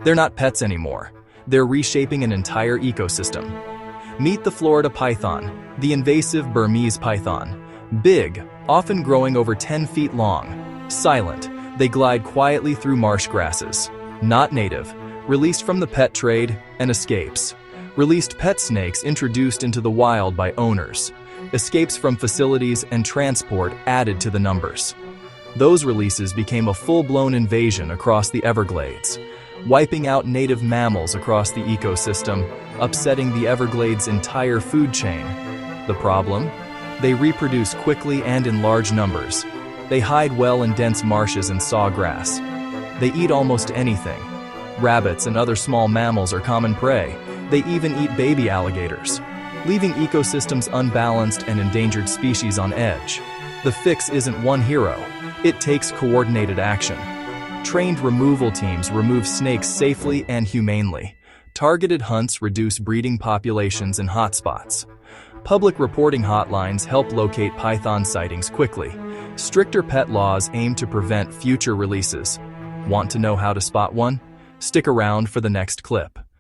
They're not pets anymore. They're reshaping an entire ecosystem. Meet the Florida python, the invasive Burmese python. Big, often growing over 10 feet long. Silent, they glide quietly through marsh grasses. Not native, released from the pet trade, and escapes. Released pet snakes introduced into the wild by owners. Escapes from facilities and transport added to the numbers. Those releases became a full-blown invasion across the Everglades, wiping out native mammals across the ecosystem, upsetting the Everglades' entire food chain. The problem? They reproduce quickly and in large numbers. They hide well in dense marshes and sawgrass. They eat almost anything. Rabbits and other small mammals are common prey. They even eat baby alligators, leaving ecosystems unbalanced and endangered species on edge. The fix isn't one hero. It takes coordinated action. Trained removal teams remove snakes safely and humanely. Targeted hunts reduce breeding populations in hotspots. Public reporting hotlines help locate python sightings quickly. Stricter pet laws aim to prevent future releases. Want to know how to spot one? Stick around for the next clip.